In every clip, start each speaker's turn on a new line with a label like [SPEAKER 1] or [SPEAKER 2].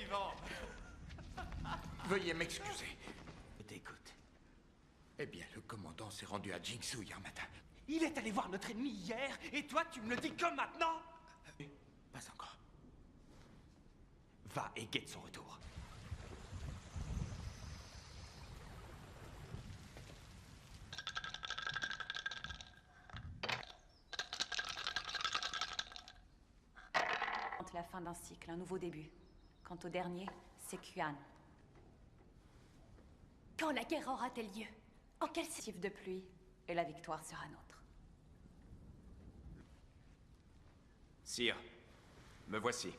[SPEAKER 1] vivant.
[SPEAKER 2] Veuillez m'excuser.
[SPEAKER 1] Je t'écoute.
[SPEAKER 2] Eh bien, le commandant s'est rendu à Jingsu hier matin.
[SPEAKER 1] Il est allé voir notre ennemi hier, et toi, tu me le dis comme maintenant?
[SPEAKER 2] Pas encore.
[SPEAKER 1] Va et guette son retour.
[SPEAKER 3] La fin d'un cycle, un nouveau début. Quant au dernier, c'est Kuan.
[SPEAKER 4] Quand la guerre aura-t-elle lieu? En quel
[SPEAKER 3] Tif de pluie, et la victoire sera nôtre.
[SPEAKER 5] Sire, me voici.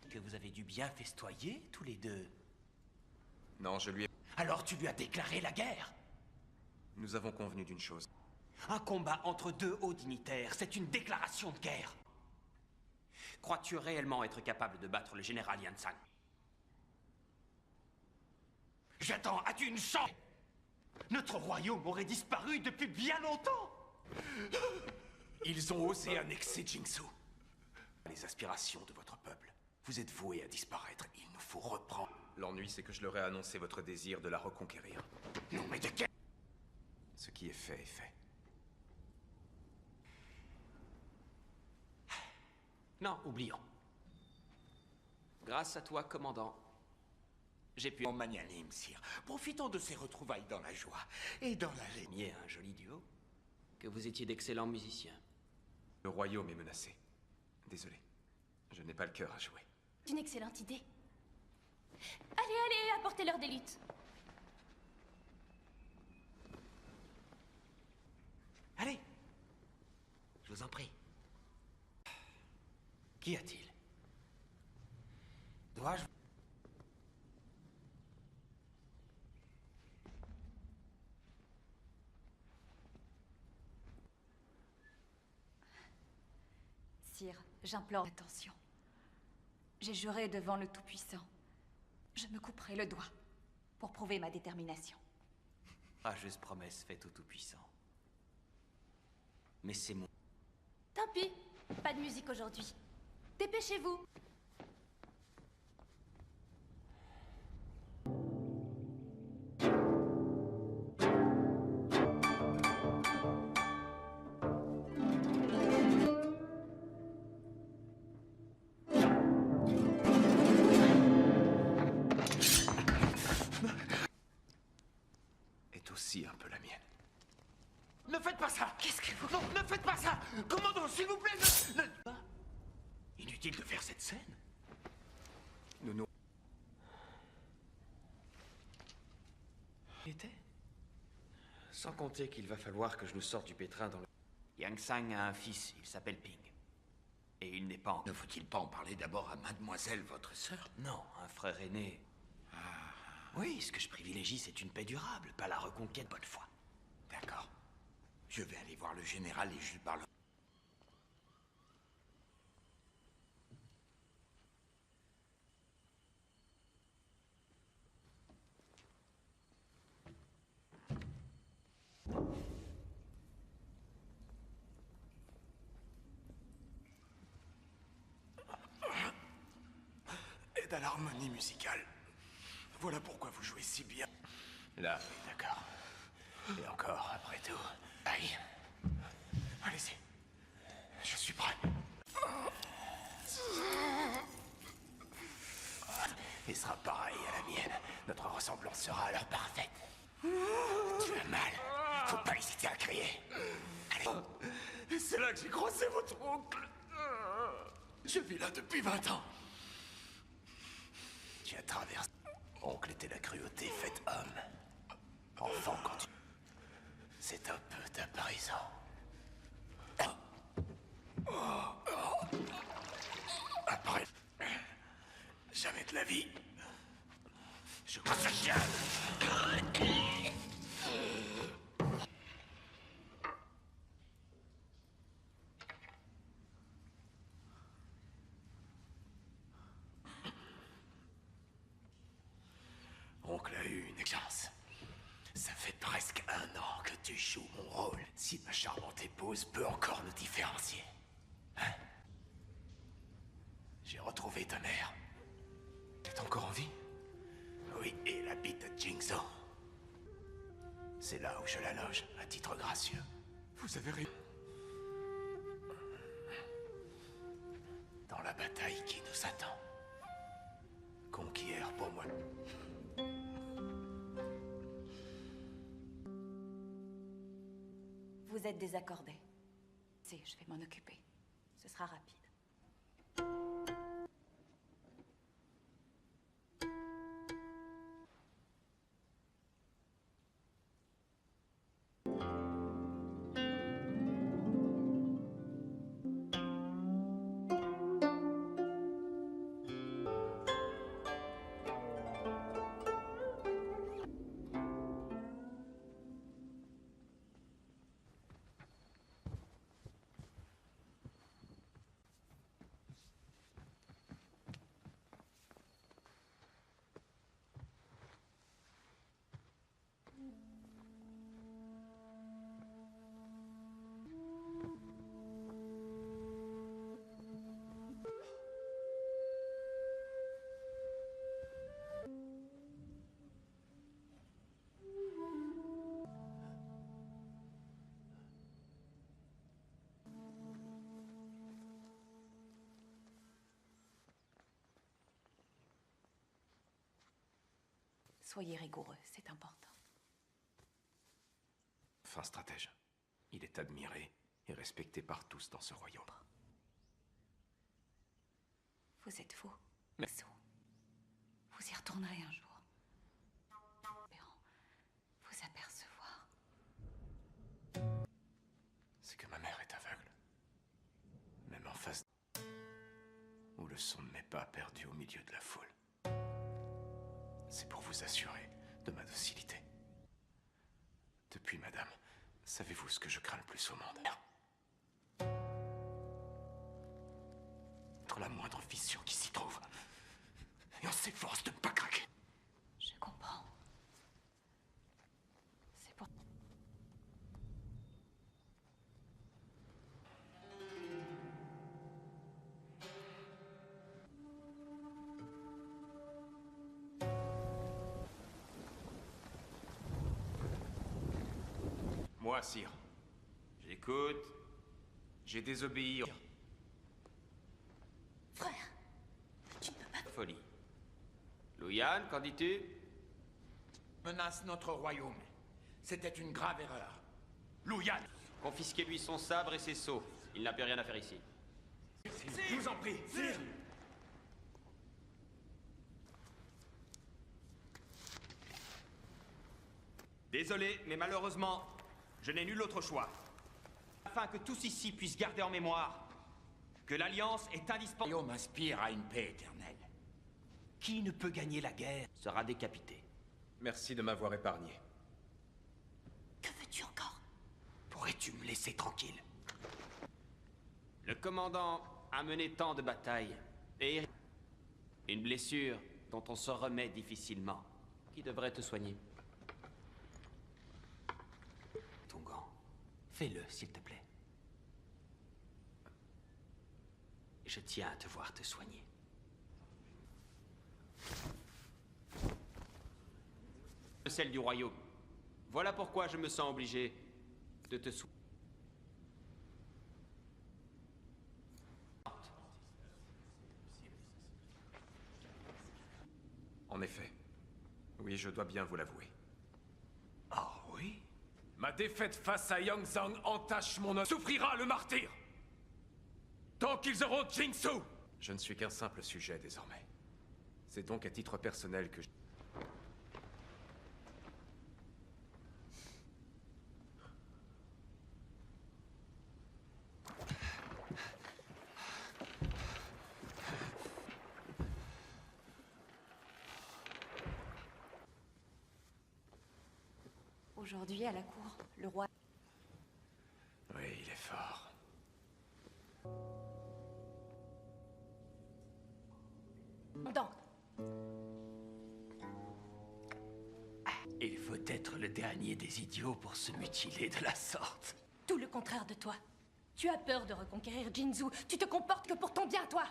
[SPEAKER 1] Que vous avez dû bien festoyer, tous les deux.
[SPEAKER 5] Non, je lui ai...
[SPEAKER 1] Alors tu lui as déclaré la guerre?
[SPEAKER 5] Nous avons convenu d'une chose.
[SPEAKER 1] Un combat entre deux hauts dignitaires, c'est une déclaration de guerre. Crois-tu réellement être capable de battre le général Yansang? J'attends, as-tu une chance? Notre royaume aurait disparu depuis bien longtemps.
[SPEAKER 5] Ils ont osé annexer Jingsu. Les aspirations de votre peuple. Vous êtes voués à disparaître. Il nous faut reprendre. L'ennui, c'est que je leur ai annoncé votre désir de la reconquérir.
[SPEAKER 1] Non, mais de quel...
[SPEAKER 5] Ce qui est fait est fait.
[SPEAKER 1] Non, oublions. Grâce à toi, commandant, j'ai pu...
[SPEAKER 2] Mon magnanime, sire. Profitons de ces retrouvailles dans la joie et dans la...
[SPEAKER 1] Mieux un joli duo. Que vous étiez d'excellents musiciens.
[SPEAKER 5] Le royaume est menacé. Désolé. Je n'ai pas le cœur à jouer.
[SPEAKER 4] C'est une excellente idée. Allez, allez, apportez-leur des luttes.
[SPEAKER 1] Allez. Je vous en prie. Qu'y a-t-il? Dois-je...
[SPEAKER 3] Sire, j'implore attention. J'ai juré devant le Tout-Puissant. Je me couperai le doigt pour prouver ma détermination.
[SPEAKER 1] Rageuse promesse faite au Tout-Puissant. Mais c'est mon...
[SPEAKER 4] Tant pis, pas de musique aujourd'hui. Dépêchez-vous.
[SPEAKER 5] Est aussi un peu la mienne.
[SPEAKER 1] Ne faites pas ça!
[SPEAKER 3] Qu'est-ce que vous...
[SPEAKER 1] Non, ne faites pas ça! Commandant, s'il vous plaît, Inutile de faire cette scène.
[SPEAKER 5] Nous...
[SPEAKER 1] Était? Sans compter qu'il va falloir que je nous sorte du pétrin dans le... Yang Sang a un fils, il s'appelle Ping. Et il n'est pas en...
[SPEAKER 2] Ne faut-il pas en parler d'abord à mademoiselle, votre sœur?
[SPEAKER 1] Non, un frère aîné. Oui, ce que je privilégie, c'est une paix durable, pas la reconquête bonne foi.
[SPEAKER 2] D'accord. Je vais aller voir le général et je lui parle.
[SPEAKER 5] Aide à l'harmonie musicale. Voilà pourquoi vous jouez si bien. Là, oui, d'accord. Et encore, après tout. Aïe. Allez-y. Je suis prêt. Il sera pareil à la mienne. Notre ressemblance sera alors parfaite. Tu as mal. Faut pas hésiter à crier. Allez. C'est là que j'ai croisé votre oncle. Je vis là depuis 20 ans. Tu as traversé. Oncle était la cruauté faite homme. Enfant quand tu... C'est un peu ta prison. Après... Jamais de la vie. Je crois ce chien. Oncle a eu une chance. Ça fait presque 1 an que tu joues mon rôle. Si ma charmante épouse peut encore nous différencier. Hein? J'ai retrouvé ta mère. C'est encore en vie?
[SPEAKER 2] Oui, et la bite de Jingzo. C'est là où je la loge, à titre gracieux.
[SPEAKER 5] Vous avez réussi.
[SPEAKER 2] Dans la bataille qui nous attend. Conquiert pour moi.
[SPEAKER 3] Vous êtes désaccordés. Si, je vais m'en occuper. Ce sera rapide. Soyez rigoureux, c'est important.
[SPEAKER 5] Fin stratège. Il est admiré et respecté par tous dans ce royaume.
[SPEAKER 3] Vous êtes fou. Mais vous y retournerez un jour. Espérant vous apercevoir.
[SPEAKER 5] C'est que ma mère est aveugle. Même en face où le son ne m'est pas perdu au milieu de la foule. C'est pour vous assurer de ma docilité. Depuis, madame, savez-vous ce que je crains le plus au monde? Être la moindre fissure qui s'y trouve. Et on s'efforce de ne pas craquer.
[SPEAKER 3] Je comprends. C'est pour...
[SPEAKER 1] Moi, sire. J'écoute. J'ai désobéi.
[SPEAKER 4] Frère, tu ne peux pas...
[SPEAKER 1] Folie. Louyan, qu'en dis-tu?
[SPEAKER 2] Menace notre royaume. C'était une grave erreur. Louyan!
[SPEAKER 1] Confisquez-lui son sabre et ses sceaux. Il n'a plus rien à faire ici.
[SPEAKER 2] Je vous en prie, sire!
[SPEAKER 1] Désolé, mais malheureusement, je n'ai nul autre choix. Afin que tous ici puissent garder en mémoire que l'Alliance est
[SPEAKER 2] Le
[SPEAKER 1] indispensable.
[SPEAKER 2] royaume aspire à une paix éternelle.
[SPEAKER 1] Qui ne peut gagner la guerre sera décapité.
[SPEAKER 5] Merci de m'avoir épargné.
[SPEAKER 4] Que veux-tu encore?
[SPEAKER 1] Pourrais-tu me laisser tranquille? Le commandant a mené tant de batailles et une blessure dont on se remet difficilement. Qui devrait te soigner? Ton gant. Fais-le, s'il te plaît. Je tiens à te voir te soigner. Celle du royaume. Voilà pourquoi je me sens obligé de te soigner.
[SPEAKER 5] En effet. Oui, je dois bien vous l'avouer.
[SPEAKER 2] Oh oui?
[SPEAKER 5] Ma défaite face à Yang Zhang entache mon honneur. Souffrira le martyr! Tant qu'ils auront Jingsu! Je ne suis qu'un simple sujet désormais. C'est donc à titre personnel que je...
[SPEAKER 3] Aujourd'hui, à la cour, le roi...
[SPEAKER 5] Oui, il est fort.
[SPEAKER 4] Donc,
[SPEAKER 2] Il faut être le dernier des idiots pour se mutiler de la sorte.
[SPEAKER 4] tout le contraire de toi. Tu as peur de reconquérir Jinzhou. Tu te comportes que pour ton bien, toi.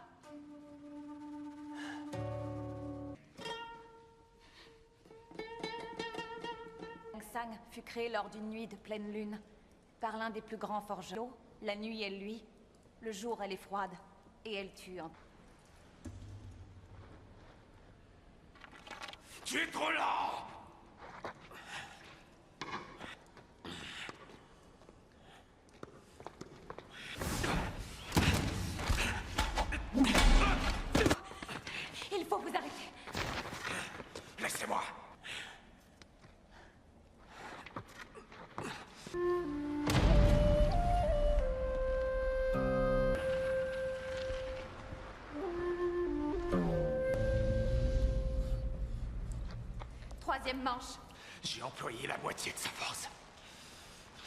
[SPEAKER 3] Sang fut créé lors d'une nuit de pleine lune, par l'un des plus grands forgerons. La nuit, elle luit. Le jour, elle est froide. Et elle tue en...
[SPEAKER 5] Tu es trop lent!
[SPEAKER 3] Il faut vous arrêter.
[SPEAKER 5] Laissez-moi.
[SPEAKER 3] Troisième manche.
[SPEAKER 5] J'ai employé la moitié de sa force.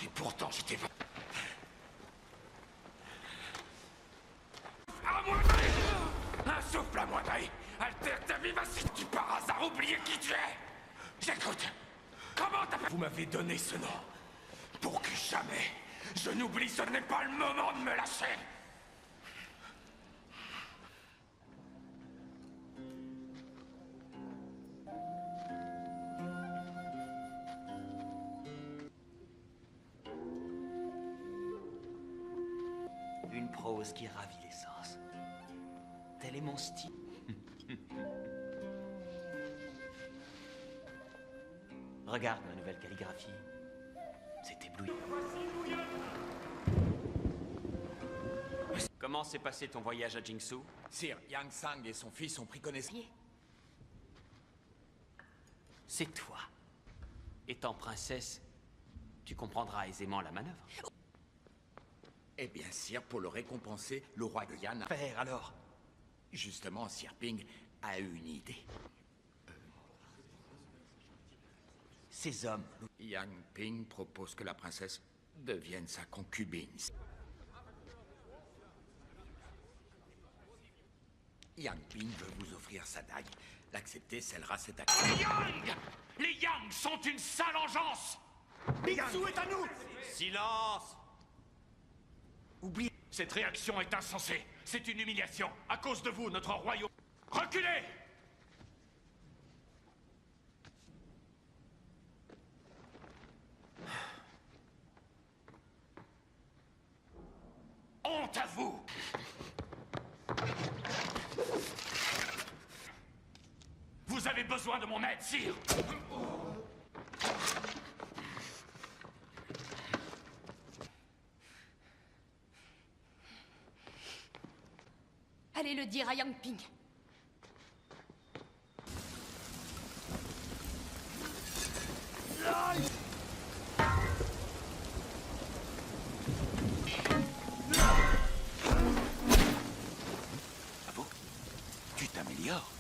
[SPEAKER 5] Et pourtant, j'étais... À moins d'aller! Un souffle à moins d'aller! Altère ta vivacité! Tu par hasard oublié qui tu es! J'écoute! Comment t'as... Vous m'avez donné ce nom. Pour que jamais je n'oublie, ce n'est pas le moment de me lâcher!
[SPEAKER 1] Une prose qui ravit les sens. Tel est mon style. Regarde ma nouvelle calligraphie. C'est éblouissant. Comment s'est passé ton voyage à Jingsu?
[SPEAKER 5] Sire, Yang Sang et son fils ont pris connaissance.
[SPEAKER 1] C'est toi. Étant princesse, tu comprendras aisément la manœuvre.
[SPEAKER 5] Eh bien, Sire, pour le récompenser, le roi de Yan a...
[SPEAKER 1] Père, alors.
[SPEAKER 5] Justement, Sire Ping a eu une idée.
[SPEAKER 1] Ces hommes.
[SPEAKER 5] Yang Ping propose que la princesse devienne sa concubine. Yang Ping veut vous offrir sa dague. L'accepter scellera cet acte. Les Yang! Les Yang sont une sale engeance! Jingsu est à nous!
[SPEAKER 1] Silence!
[SPEAKER 5] Oubliez. Cette réaction est insensée. C'est une humiliation. À cause de vous, notre royaume... Reculez! Honte à vous! Vous avez besoin de mon aide, sire!
[SPEAKER 4] Allez le dire à Yang Ping.
[SPEAKER 2] Bravo. Tu t'améliores.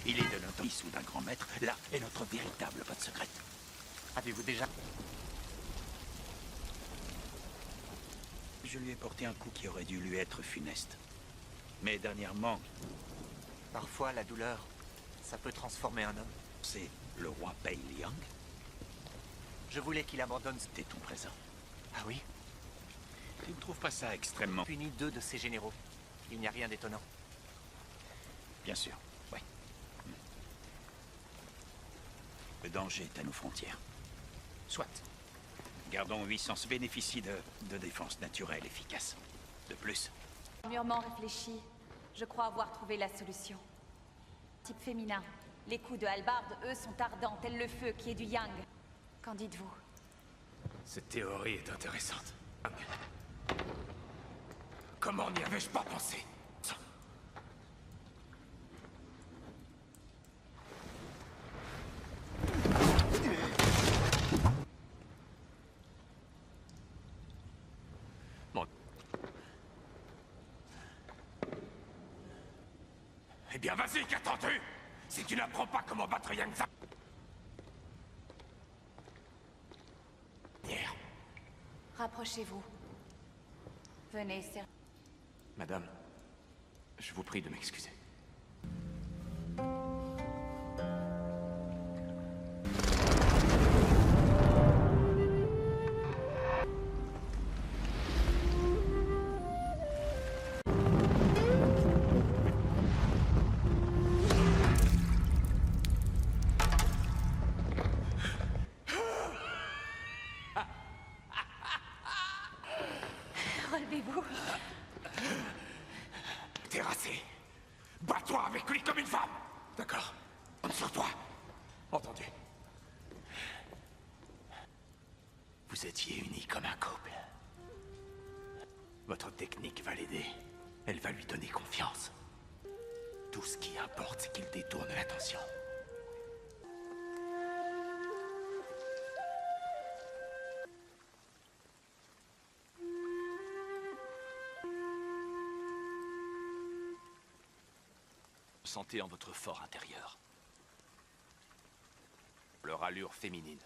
[SPEAKER 2] Il est de notre fils ou d'un grand maître. Là est notre véritable botte secrète.
[SPEAKER 1] Avez-vous déjà...
[SPEAKER 2] Je lui ai porté un coup qui aurait dû lui être funeste. Mais dernièrement,
[SPEAKER 6] Parfois, la douleur, ça peut transformer un homme.
[SPEAKER 2] c'est le roi Bai Liang.
[SPEAKER 6] Je voulais qu'il abandonne...
[SPEAKER 2] C'était ton présent.
[SPEAKER 6] Ah oui?
[SPEAKER 2] Tu ne trouves pas ça extrêmement...
[SPEAKER 6] Puni 2 de ses généraux. Il n'y a rien d'étonnant.
[SPEAKER 2] Bien sûr, oui. Le danger est à nos frontières.
[SPEAKER 6] Soit.
[SPEAKER 2] Gardons 800 bénéficie de défense naturelle efficace. De plus,
[SPEAKER 3] Mûrement réfléchi, je crois avoir trouvé la solution. Type féminin. Les coups de hallebarde, eux, sont ardents, tel le feu qui est du yang. Qu'en dites-vous?
[SPEAKER 5] Cette théorie est intéressante. Comment n'y avais-je pas pensé? Bon. Eh bien, vas-y, qu'attends-tu? Si tu n'apprends pas comment battre Yang Sang...
[SPEAKER 3] Rapprochez-vous. Venez, sir.
[SPEAKER 5] Madame, je vous prie de m'excuser. Barre-toi avec lui comme une femme. D'accord. Compte sur toi. Entendu. Vous étiez unis comme un couple. Votre technique va l'aider. Elle va lui donner confiance. Tout ce qui importe, c'est qu'il détourne l'attention.
[SPEAKER 2] Sentez en votre fort intérieur. Leur allure féminine.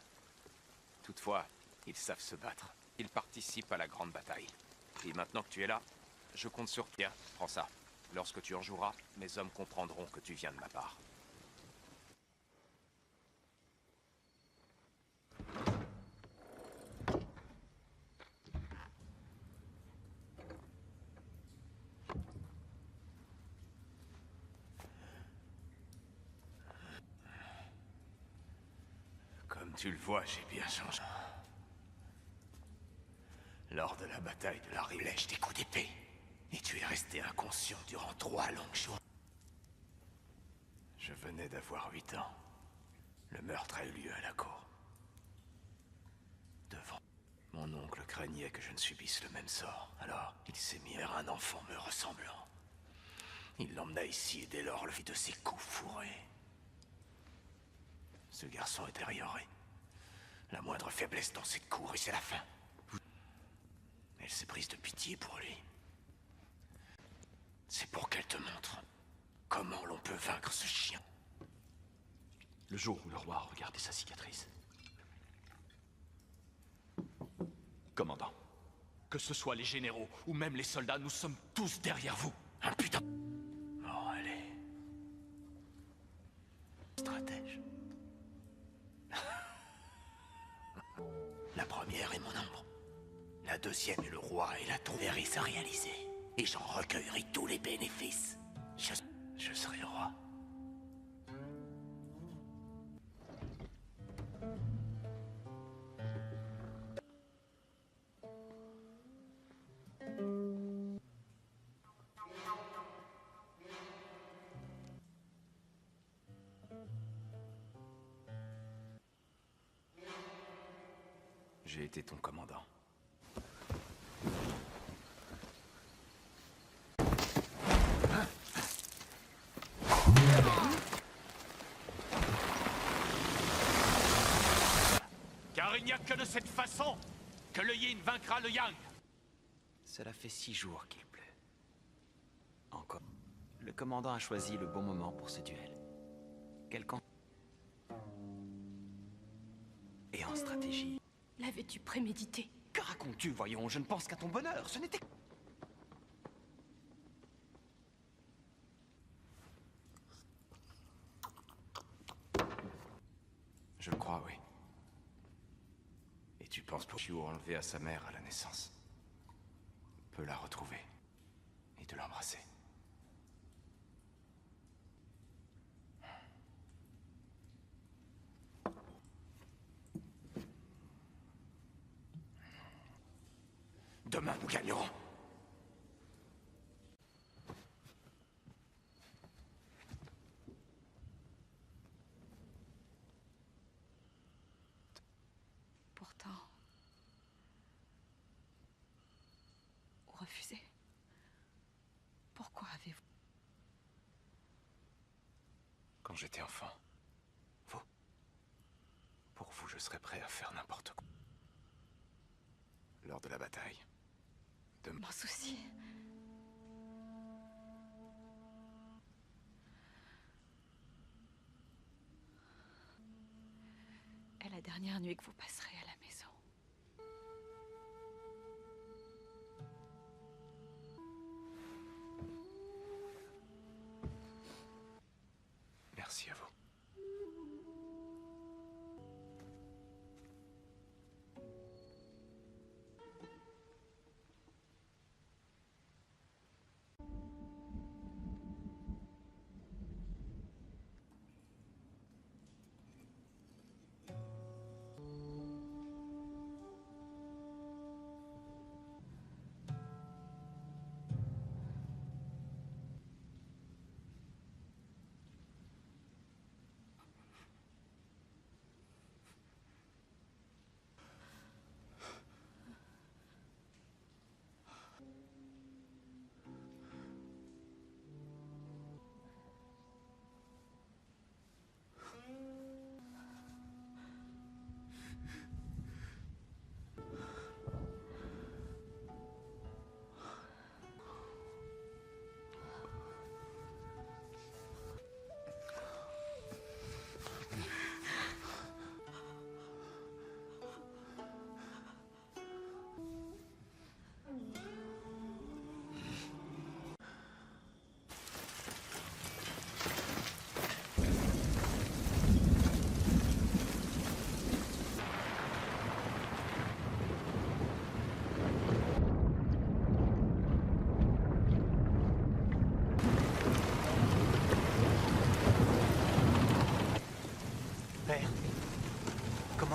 [SPEAKER 2] Toutefois, ils savent se battre. Ils participent à la grande bataille. Et maintenant que tu es là, je compte sur toi. Tiens, prends ça. Lorsque tu en joueras, mes hommes comprendront que tu viens de ma part.
[SPEAKER 5] Comme tu le vois, j'ai bien changé. Lors de la bataille de la Rilèche des coups d'épée, et tu es resté inconscient durant 3 longues jours. Je venais d'avoir 8 ans. Le meurtre a eu lieu à la cour. Devant. Mon oncle craignait que je ne subisse le même sort, alors il s'est mis vers un enfant me ressemblant. Il l'emmena ici et dès lors le fit de ses coups fourrés. Ce garçon est détérioré. La moindre faiblesse dans cette cour et c'est la fin. Elle s'est prise de pitié pour lui. C'est pour qu'elle te montre comment l'on peut vaincre ce chien.
[SPEAKER 2] Le jour où le roi a regardé sa cicatrice. Commandant, que ce soit les généraux ou même les soldats, nous sommes tous derrière vous.
[SPEAKER 5] Un putain. Oh, allez. Stratège. La première est mon ombre. La deuxième est le roi et la trouvérisse à réaliser. Et j'en recueillerai tous les bénéfices. Je serai roi.
[SPEAKER 2] J'ai été ton commandant. Car il n'y a que de cette façon que le Yin vaincra le Yang.
[SPEAKER 1] Cela fait 6 jours qu'il pleut. Encore. Le commandant a choisi le bon moment pour ce duel. Quel camp? Et en stratégie.
[SPEAKER 4] L'avais-tu prémédité?
[SPEAKER 1] Que racontes-tu, voyons? Je ne pense qu'à ton bonheur. Ce n'était...
[SPEAKER 2] Je le crois, oui. Et tu penses pour Chiu enlevé à sa mère à la naissance peut la retrouver et te l'embrasser.
[SPEAKER 5] Demain, nous gagnerons.
[SPEAKER 3] Pourtant... Ou refuser. Pourquoi avez-vous...
[SPEAKER 2] Quand j'étais enfant, vous, pour vous, je serais prêt à faire n'importe quoi. Lors de la bataille.
[SPEAKER 3] M'en soucie. Est la dernière nuit que vous passerez à la maison.
[SPEAKER 2] Merci à vous.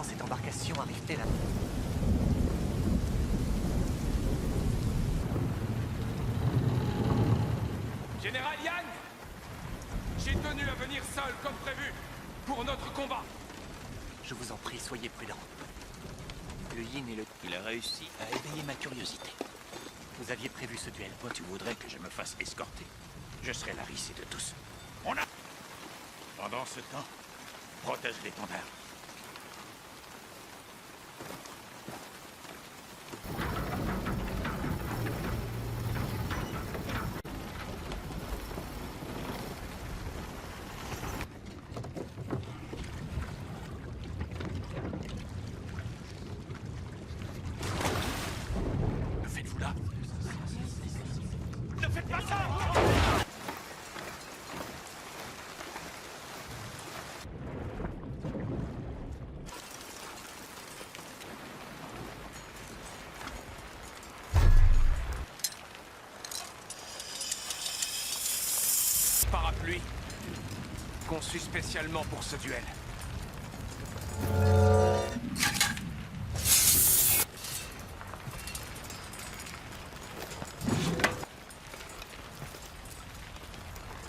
[SPEAKER 6] Comment cette embarcation arrive-t-elle à...
[SPEAKER 2] Général Yang! J'ai tenu à venir seul comme prévu, pour notre combat.
[SPEAKER 6] Je vous en prie, soyez prudent. Le yin et le...
[SPEAKER 5] Il a réussi à éveiller ma curiosité.
[SPEAKER 6] Vous aviez prévu ce duel.
[SPEAKER 5] Toi, tu voudrais que je me fasse escorter. Je serai la risée de tous. On a... Pendant ce temps, protège l'étendard. Que faites-vous là? Ne faites pas ça!
[SPEAKER 2] Parapluie, conçu spécialement pour ce duel.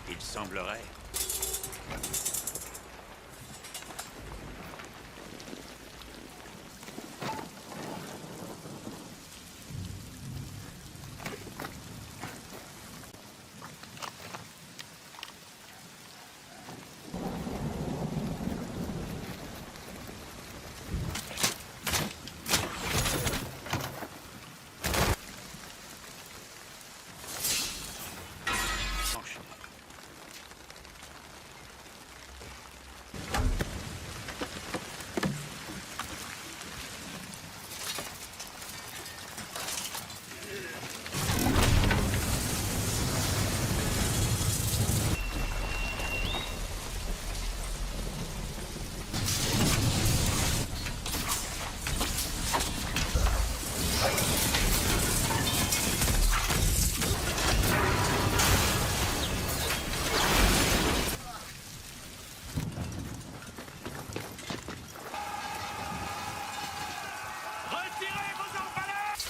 [SPEAKER 5] Il semblerait... Retirez vos arbalètes!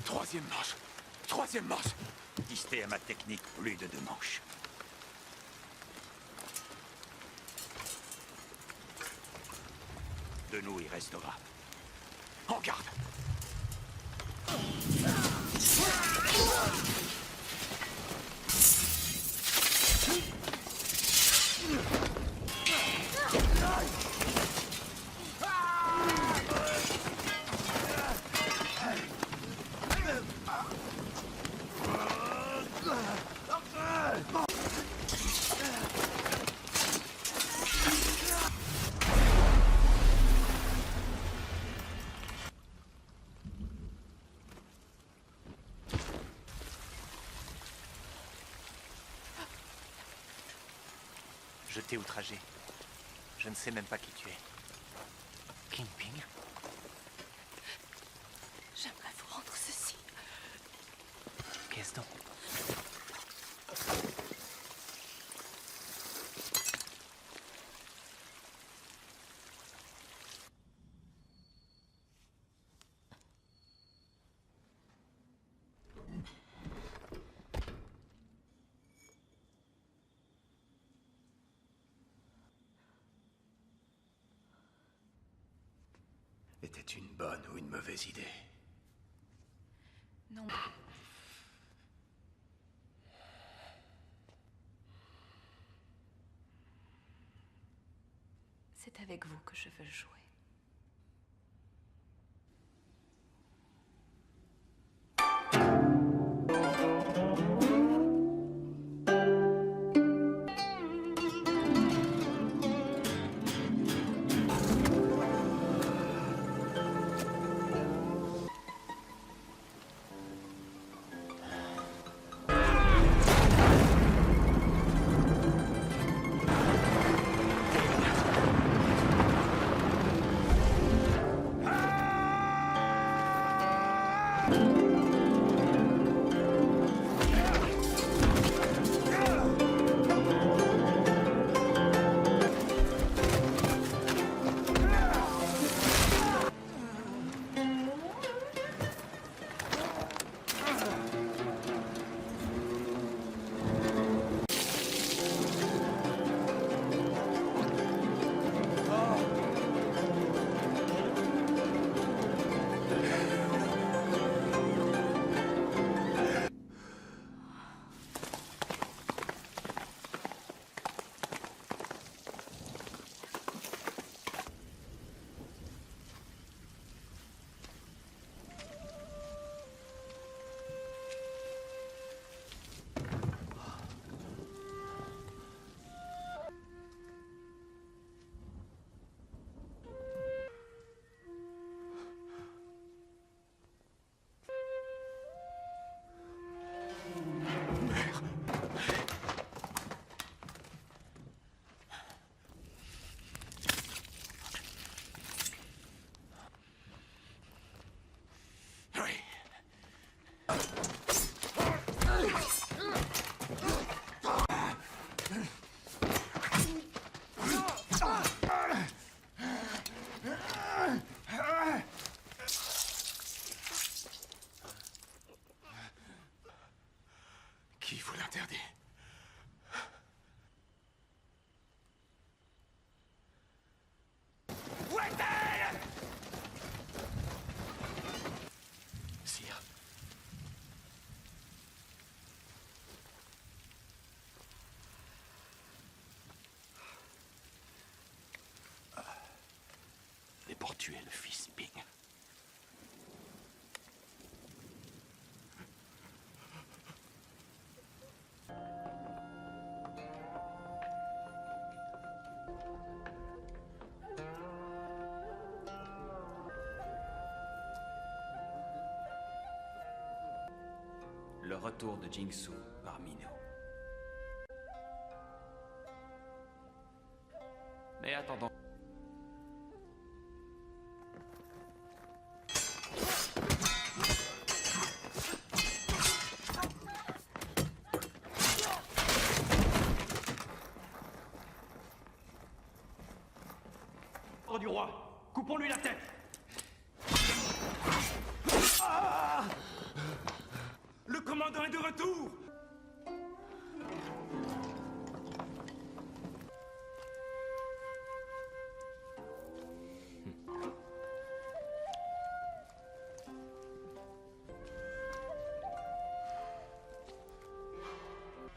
[SPEAKER 2] Troisième manche. Troisième manche.
[SPEAKER 5] Distez à ma technique plus de 2 manches. De nous, il restera.
[SPEAKER 2] En garde.
[SPEAKER 6] Je t'ai outragé. Je ne sais même pas qui tu es. Kingpin?
[SPEAKER 4] J'aimerais vous rendre ceci.
[SPEAKER 6] Qu'est-ce donc?
[SPEAKER 5] Était une bonne ou une mauvaise idée?
[SPEAKER 3] Non. C'est avec vous que je veux jouer.
[SPEAKER 5] Qui vous l'interdit? Où est-elle? Sire. Et pour tuer le fils Bing.
[SPEAKER 1] Le retour de Jingsu parmi nous. Mais attendons.
[SPEAKER 5] Ordre du roi, coupons-lui la tête. Le commandant est de retour!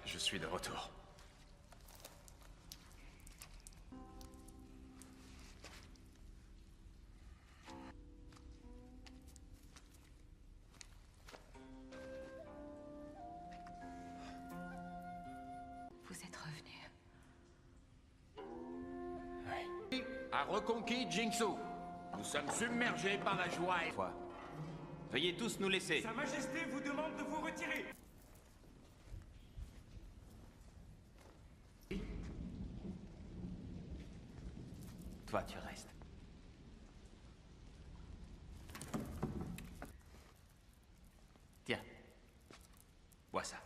[SPEAKER 2] Je suis de retour.
[SPEAKER 3] Vous êtes revenu.
[SPEAKER 1] A reconquis Jingsu. Nous sommes submergés par la joie et foi. Veuillez tous nous laisser.
[SPEAKER 5] Sa Majesté vous demande de vous retirer.
[SPEAKER 1] Toi, tu restes. Tiens. Vois ça.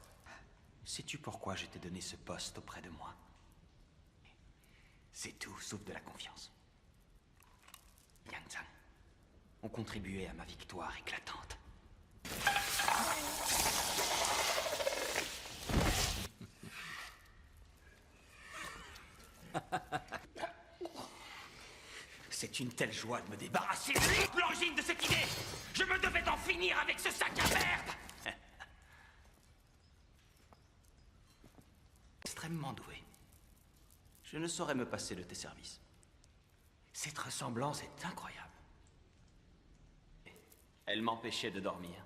[SPEAKER 1] Sais-tu pourquoi je t'ai donné ce poste auprès de moi? C'est tout, sauf de la confiance. Yang Zhang ont contribué à ma victoire éclatante. C'est une telle joie de me débarrasser de lui. L'origine de cette idée, je me devais d'en finir avec ce sac à merde. Extrêmement doué. Je ne saurais me passer de tes services. Cette ressemblance est incroyable. Elle m'empêchait de dormir.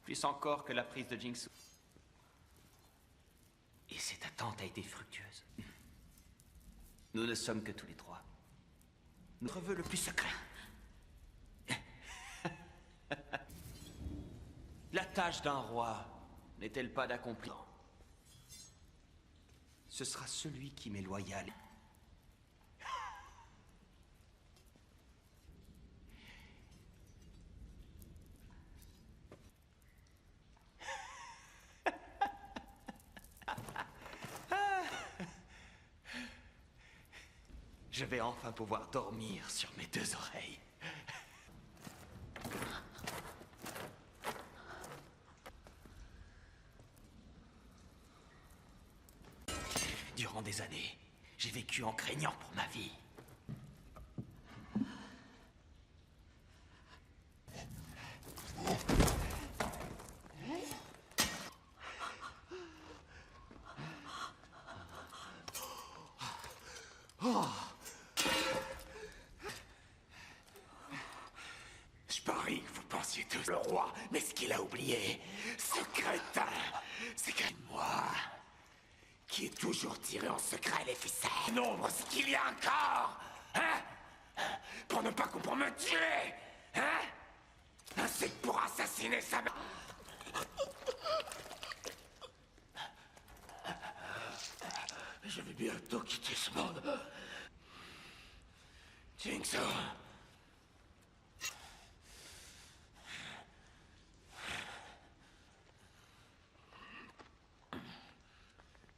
[SPEAKER 1] Plus encore que la prise de Jingsu. Et cette attente a été fructueuse. Nous ne sommes que tous les trois. Notre vœu le plus secret. La tâche d'un roi n'est-elle pas d'accomplir? Ce sera celui qui m'est loyal. Je vais enfin pouvoir dormir sur mes deux oreilles. Durant des années, j'ai vécu en craignant pour ma vie.
[SPEAKER 5] Je parie que vous pensiez tous le roi, mais ce qu'il a oublié, ce crétin, c'est que moi, qui ai toujours tiré en secret les ficelles. Nombre, ce qu'il y a encore, hein? Pour ne pas qu'on pour me tuer, hein? Ainsi que pour assassiner sa mère. Je vais bientôt quitter ce monde. Jingsu.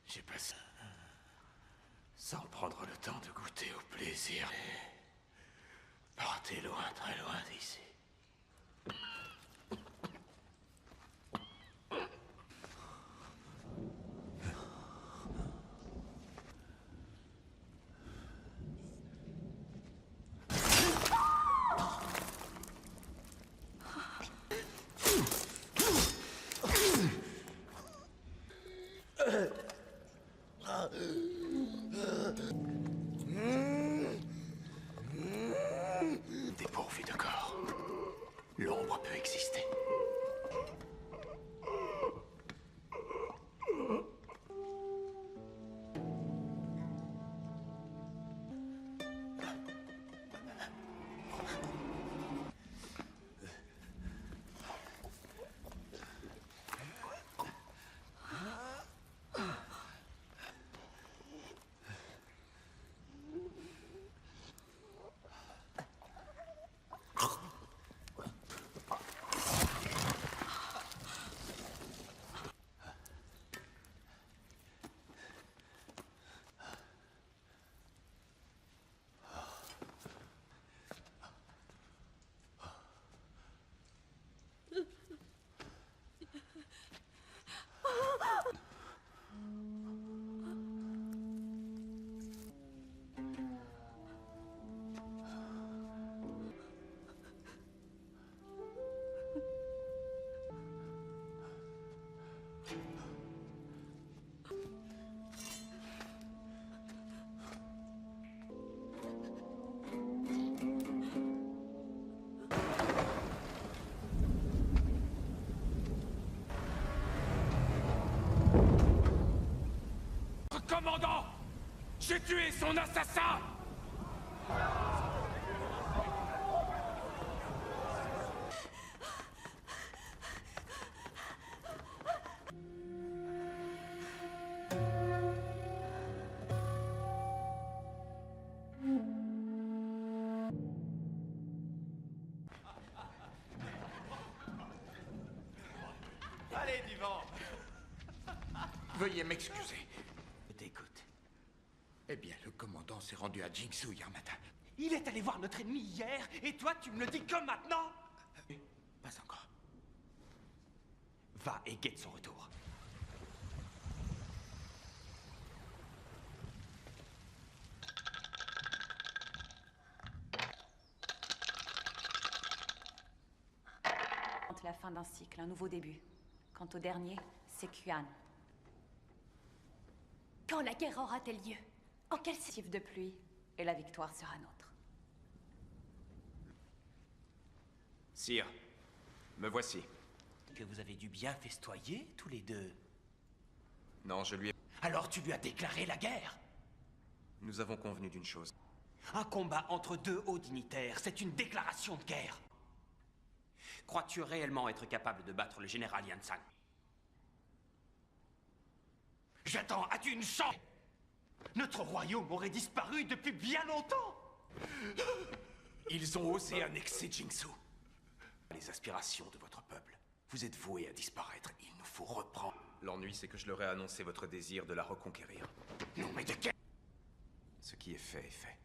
[SPEAKER 5] J'ai passé sans prendre le temps de goûter au plaisir. Partez loin, très loin d'ici. Dépourvu de corps, l'ombre peut exister.
[SPEAKER 2] Commandant! J'ai tué son assassin!
[SPEAKER 5] Allez, du vent. Veuillez m'excuser.
[SPEAKER 1] Je t'écoute.
[SPEAKER 5] Eh bien, le commandant s'est rendu à Jingsu hier matin.
[SPEAKER 1] Il est allé voir notre ennemi hier, et toi, tu me le dis comme maintenant?
[SPEAKER 5] Pas encore.
[SPEAKER 1] Va et guette son retour.
[SPEAKER 3] La fin d'un cycle, un nouveau début. Quant au dernier, c'est Kuan.
[SPEAKER 4] Quand la guerre aura-t-elle lieu? En quel siècle?
[SPEAKER 3] Tif de pluie, et la victoire sera nôtre.
[SPEAKER 2] Sire, me voici.
[SPEAKER 1] Que vous avez dû bien festoyer, tous les deux.
[SPEAKER 2] Non, je lui ai...
[SPEAKER 1] Alors tu lui as déclaré la guerre?
[SPEAKER 2] Nous avons convenu d'une chose.
[SPEAKER 1] Un combat entre deux hauts dignitaires, c'est une déclaration de guerre. Crois-tu réellement être capable de battre le général Yansang? J'attends, as-tu une chance? Notre royaume aurait disparu depuis bien longtemps.
[SPEAKER 5] Ils ont osé annexer Jingsu. Les aspirations de votre peuple. Vous êtes voués à disparaître. Il nous faut reprendre.
[SPEAKER 2] L'ennui, c'est que je leur ai annoncé votre désir de la reconquérir.
[SPEAKER 5] Non, mais de quel...
[SPEAKER 2] Ce qui est fait est fait.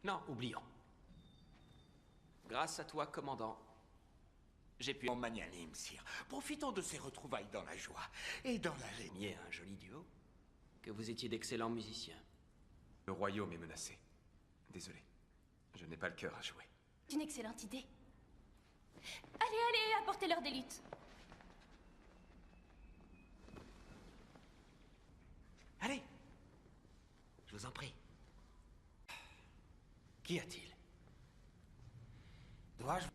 [SPEAKER 1] Non, oublions. Grâce à toi, commandant, j'ai pu...
[SPEAKER 5] Mon magnanime, sire. Profitons de ces retrouvailles dans la joie et dans la...
[SPEAKER 1] Miez un joli duo. Que vous étiez d'excellents musiciens.
[SPEAKER 2] Le royaume est menacé. Désolé. Je n'ai pas le cœur à jouer.
[SPEAKER 4] C'est une excellente idée. Allez, allez, apportez-leur des luttes.
[SPEAKER 1] Allez. Je vous en prie. Qu'y a-t-il? Dois-je...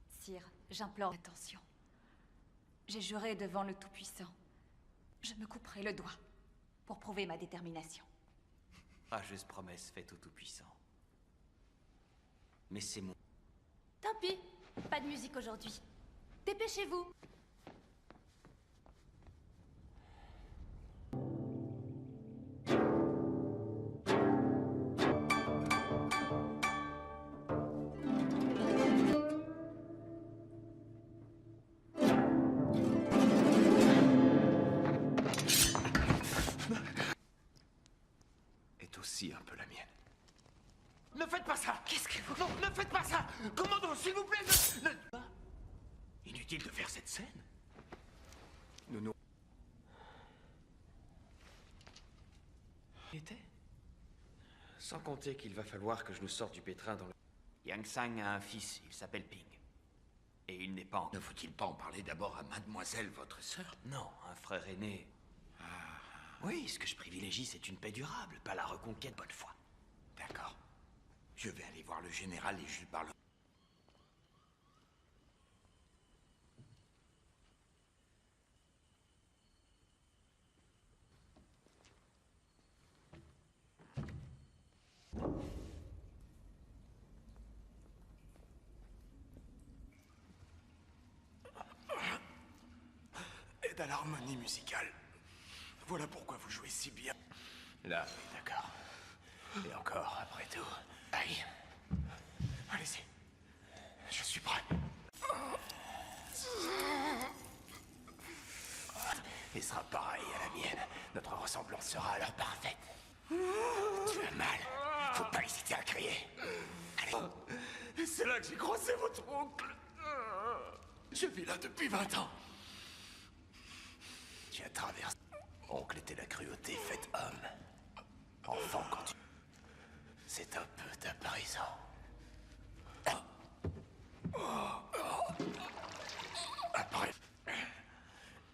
[SPEAKER 3] Sire, j'implore attention. J'ai juré devant le Tout-Puissant. Je me couperai le doigt pour prouver ma détermination.
[SPEAKER 1] Rageuse promesse faite au Tout-Puissant. Mais c'est mon...
[SPEAKER 4] Tant pis, pas de musique aujourd'hui. Dépêchez-vous.
[SPEAKER 5] aussi un peu la mienne.
[SPEAKER 1] Ne faites pas ça!
[SPEAKER 4] Qu'est-ce que vous...
[SPEAKER 1] Non, ne faites pas ça! Commandant, s'il vous plaît, Inutile de faire cette scène.
[SPEAKER 5] Nous...
[SPEAKER 1] Était? Sans compter qu'il va falloir que je nous sorte du pétrin dans le... Yang Sang a un fils, il s'appelle Ping. Et il n'est pas en...
[SPEAKER 5] Ne faut-il pas en parler d'abord à mademoiselle, votre sœur?
[SPEAKER 1] Non, un frère aîné. Oui, ce que je privilégie, c'est une paix durable, pas la reconquête bonne foi.
[SPEAKER 5] D'accord. Je vais aller voir le général et je lui parle. Aide à l'harmonie musicale. Voilà pourquoi vous jouez si bien. Là, oui, d'accord. Et encore, après tout. Aïe. Allez-y. Je suis prêt. Il sera pareil à la mienne. Notre ressemblance sera alors parfaite. Tu as mal. Faut pas hésiter à crier. Allez. C'est là que j'ai croisé votre oncle. Je vis là depuis 20 ans. Tu as traversé. Oncle était la cruauté faite homme. Enfant quand tu... C'est un peu ta prison. Après...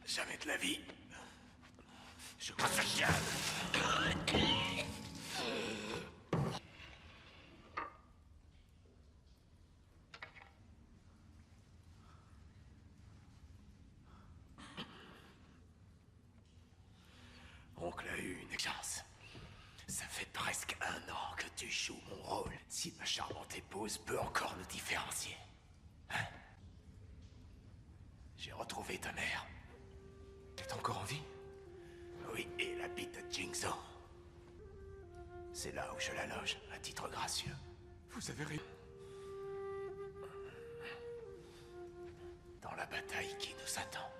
[SPEAKER 5] Jamais de la vie. Je crois que ça chiale. Oncle a eu une chance. Ça fait presque 1 an que tu joues mon rôle. Si ma charmante épouse peut encore nous différencier. Hein? J'ai retrouvé ta mère. T'es encore en vie? Oui, et elle habite à Jingzhou. C'est là où je la loge, à titre gracieux. Vous avez réussi. Dans la bataille qui nous attend.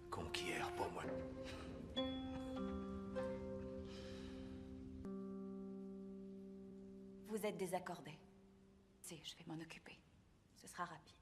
[SPEAKER 5] Conquiert pour moi.
[SPEAKER 3] Vous êtes désaccordés. Si, je vais m'en occuper. Ce sera rapide.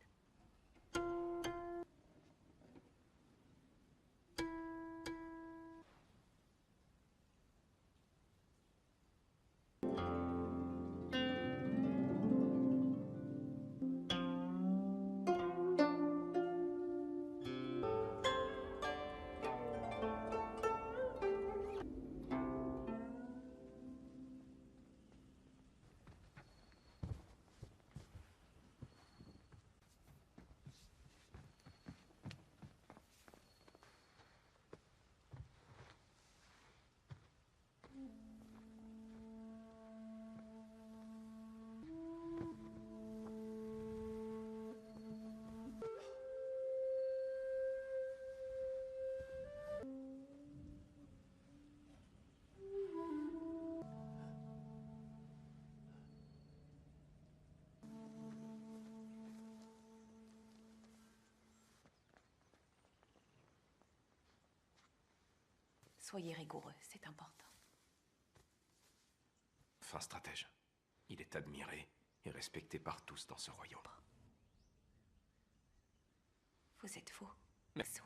[SPEAKER 3] Soyez rigoureux, c'est important.
[SPEAKER 5] Fin stratège. Il est admiré et respecté par tous dans ce royaume.
[SPEAKER 3] Vous êtes fou. Sou.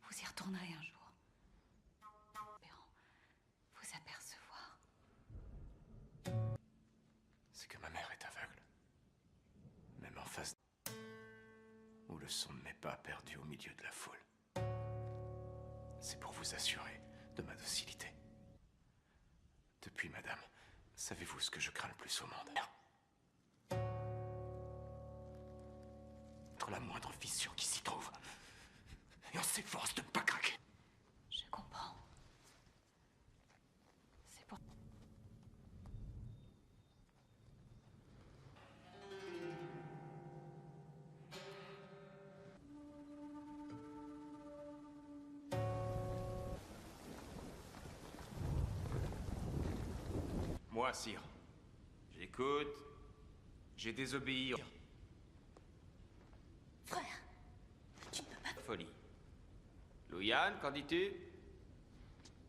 [SPEAKER 3] Vous y retournerez un jour. Espérant vous apercevoir.
[SPEAKER 5] C'est que ma mère est aveugle. Même en face... Où le son ne m'est pas perdu au milieu de la foule. C'est pour vous assurer de ma docilité. Depuis, madame, savez-vous ce que je crains le plus au monde? Être la moindre fissure qui s'y trouve. Et on s'efforce de ne pas craquer.
[SPEAKER 3] Je comprends. C'est pour...
[SPEAKER 2] Moi, sire. J'écoute. J'ai désobéi.
[SPEAKER 4] Frère, tu ne peux pas...
[SPEAKER 1] Folie. Luyan, qu'en dis-tu?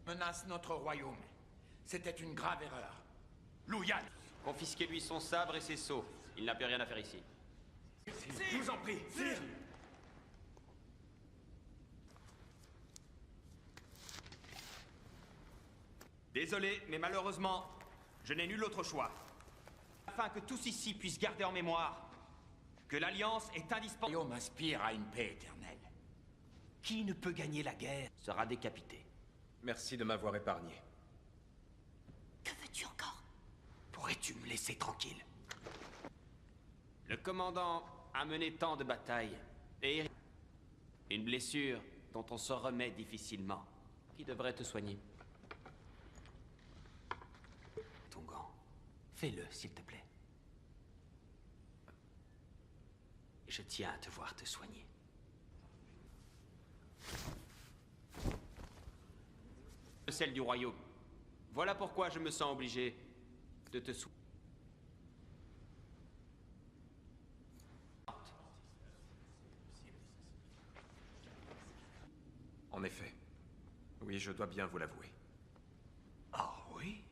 [SPEAKER 7] Menace notre royaume.
[SPEAKER 5] C'était une grave erreur. Lou Yan.
[SPEAKER 1] Confisquez-lui son sabre et ses sceaux. Il n'a plus rien à faire ici.
[SPEAKER 5] Je vous en prie, Sire.
[SPEAKER 1] Désolé, mais malheureusement, je n'ai nul autre choix. Afin que tous ici puissent garder en mémoire que l'Alliance est indispensable.
[SPEAKER 5] Le royaume aspire à une paix éternelle.
[SPEAKER 1] Qui ne peut gagner la guerre sera décapité.
[SPEAKER 2] Merci de m'avoir épargné.
[SPEAKER 4] Que veux-tu encore?
[SPEAKER 1] Pourrais-tu me laisser tranquille? Le commandant a mené tant de batailles et une blessure dont on se remet difficilement. Qui devrait te soigner? Ton gant. Fais-le, s'il te plaît. Je tiens à te voir te soigner. Celle du royaume. Voilà pourquoi je me sens obligé de te soigner.
[SPEAKER 2] En effet. Oui, je dois bien vous l'avouer.
[SPEAKER 5] Oh oui?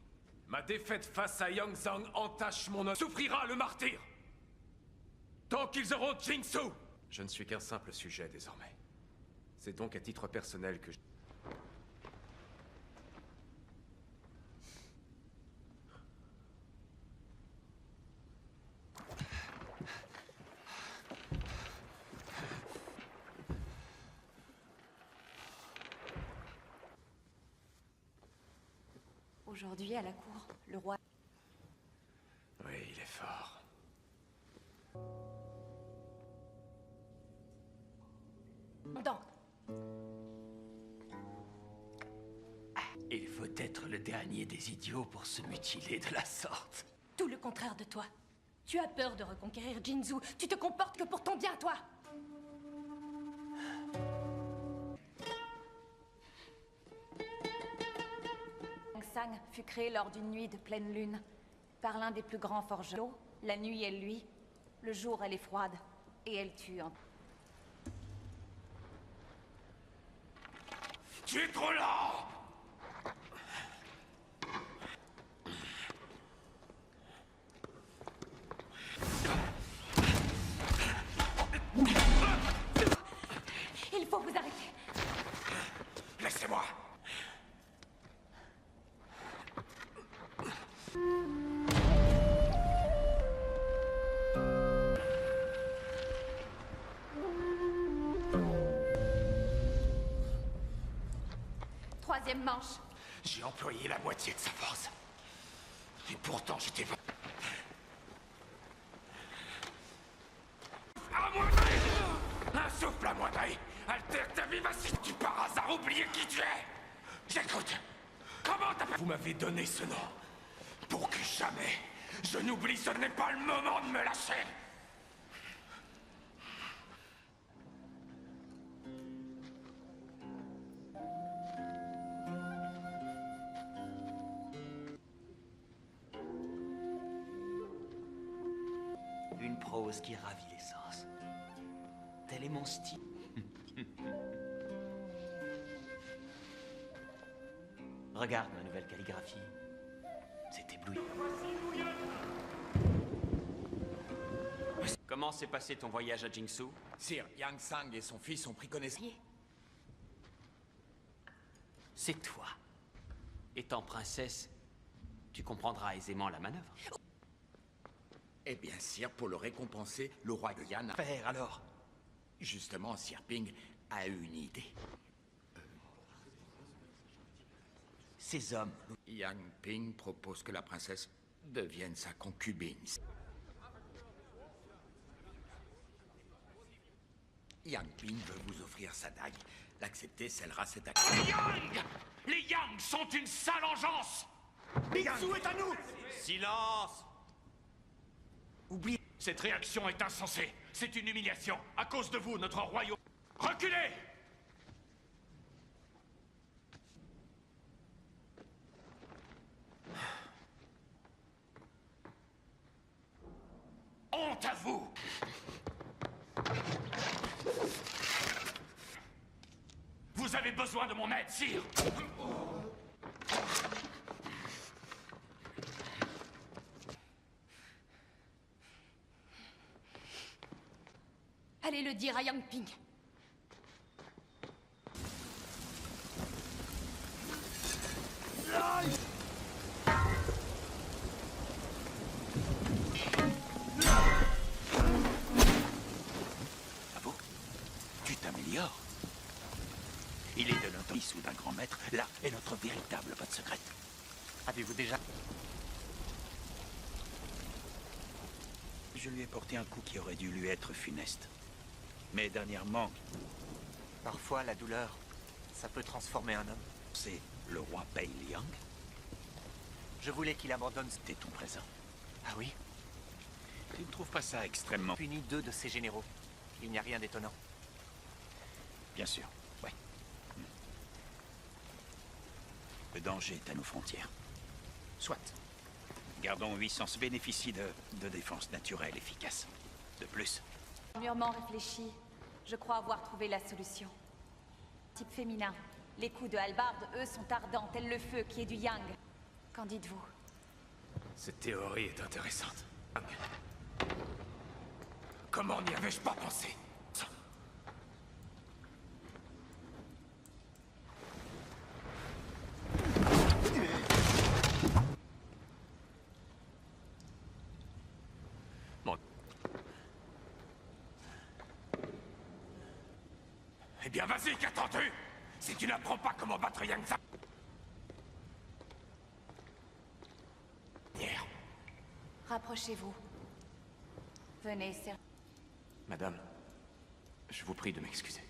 [SPEAKER 2] Ma défaite face à Yang Zhang entache mon honneur. Souffrira le martyr! Tant qu'ils auront Jingsu! Je ne suis qu'un simple sujet désormais. C'est donc à titre personnel que je...
[SPEAKER 3] Aujourd'hui, à la cour, le roi...
[SPEAKER 2] Oui, il est fort.
[SPEAKER 4] Donc,
[SPEAKER 5] Il faut être le dernier des idiots pour se mutiler de la sorte.
[SPEAKER 4] tout le contraire de toi. Tu as peur de reconquérir Jinzhou. Tu te comportes que pour ton bien, toi.
[SPEAKER 3] Yang Sang fut créé lors d'une nuit de pleine lune par l'un des plus grands forgerons. La nuit, elle luit. Le jour, elle est froide. Et elle tue en...
[SPEAKER 5] Tu es trop lent!
[SPEAKER 3] Il faut vous arrêter.
[SPEAKER 5] Laissez-moi!
[SPEAKER 3] Troisième manche.
[SPEAKER 5] J'ai employé la moitié de sa force. Et pourtant, j'étais... À moindrer! Un souffle à moindrer! Altère ta vivacité! Tu par hasard oublié qui tu es! J'écoute! Comment t'appelles... Vous m'avez donné ce nom. Pour que jamais je n'oublie, ce n'est pas le moment de me lâcher!
[SPEAKER 1] Une prose qui ravit les sens. Tel est mon style. Regarde ma nouvelle calligraphie. C'est éblouissant. Comment s'est passé ton voyage à Jingsu?
[SPEAKER 5] Sire, Yang Sang et son fils ont pris connaissance.
[SPEAKER 1] C'est toi. Étant princesse, tu comprendras aisément la manœuvre.
[SPEAKER 5] Eh bien, Sire, pour le récompenser, le roi de Yan a...
[SPEAKER 1] Père, alors.
[SPEAKER 5] Justement, Sire Ping a eu une idée.
[SPEAKER 1] Ces hommes.
[SPEAKER 5] Yang Ping propose que la princesse devienne sa concubine. Yang Ping veut vous offrir sa dague. L'accepter scellera cet acte.
[SPEAKER 7] Les Yang! Les Yang sont une sale engeance!
[SPEAKER 5] Jingsu est à nous!
[SPEAKER 1] Silence!
[SPEAKER 5] Oubliez...
[SPEAKER 7] Cette réaction est insensée. C'est une humiliation. À cause de vous, notre royaume... Reculez! Honte à vous! Vous avez besoin de mon aide, sire!
[SPEAKER 4] Allez le dire à Yang Ping.
[SPEAKER 5] Bravo. Tu t'améliores. Il est de notre ou d'un grand maître. Là est notre véritable botte secrète.
[SPEAKER 6] Avez-vous déjà...
[SPEAKER 5] Je lui ai porté un coup qui aurait dû lui être funeste. Mais dernièrement,
[SPEAKER 6] Parfois, la douleur, ça peut transformer un homme.
[SPEAKER 5] c'est le roi Bai Liang.
[SPEAKER 6] Je voulais qu'il abandonne...
[SPEAKER 5] C'était ton présent.
[SPEAKER 6] Ah oui?
[SPEAKER 5] Tu ne trouves pas ça extrêmement...
[SPEAKER 6] Puni 2 de ses généraux. Il n'y a rien d'étonnant.
[SPEAKER 5] Bien sûr, ouais. Le danger est à nos frontières. Soit. Gardons 800 bénéficie de défense naturelle efficace. De plus,
[SPEAKER 3] Mûrement réfléchi, je crois avoir trouvé la solution. Type féminin. Les coups de hallebarde, eux, sont ardents, tel le feu qui est du yang. Qu'en dites-vous?
[SPEAKER 7] Cette théorie est intéressante. Comment n'y avais-je pas pensé? Bon. Eh bien, vas-y, qu'attends-tu? Si tu n'apprends pas comment battre Yang Zhang...
[SPEAKER 3] Rapprochez-vous. Venez, sir.
[SPEAKER 1] Madame, je vous prie de m'excuser.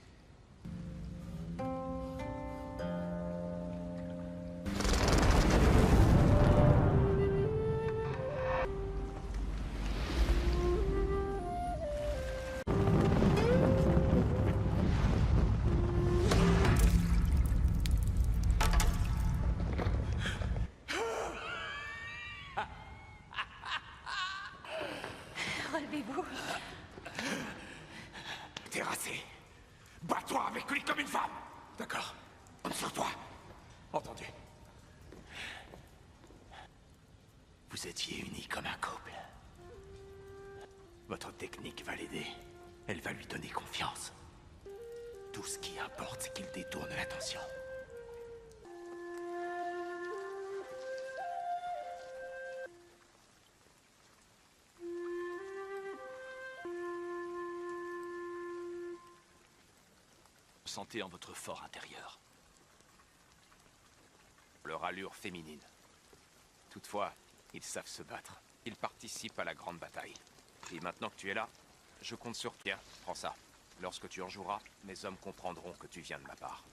[SPEAKER 3] Relevez-vous.
[SPEAKER 7] Terrassé. Bats-toi avec lui comme une femme. D'accord. Compte sur toi. Entendu. Vous étiez unis comme un couple. Votre technique va l'aider. Elle va lui donner confiance. Tout ce qui importe, c'est qu'il détourne l'attention.
[SPEAKER 1] Sentez en votre fort intérieur.
[SPEAKER 2] Leur allure féminine. Toutefois, ils savent se battre. Ils participent à la grande bataille. Et maintenant que tu es là, je compte sur toi. Tiens, prends ça. Lorsque tu en joueras, mes hommes comprendront que tu viens de ma part.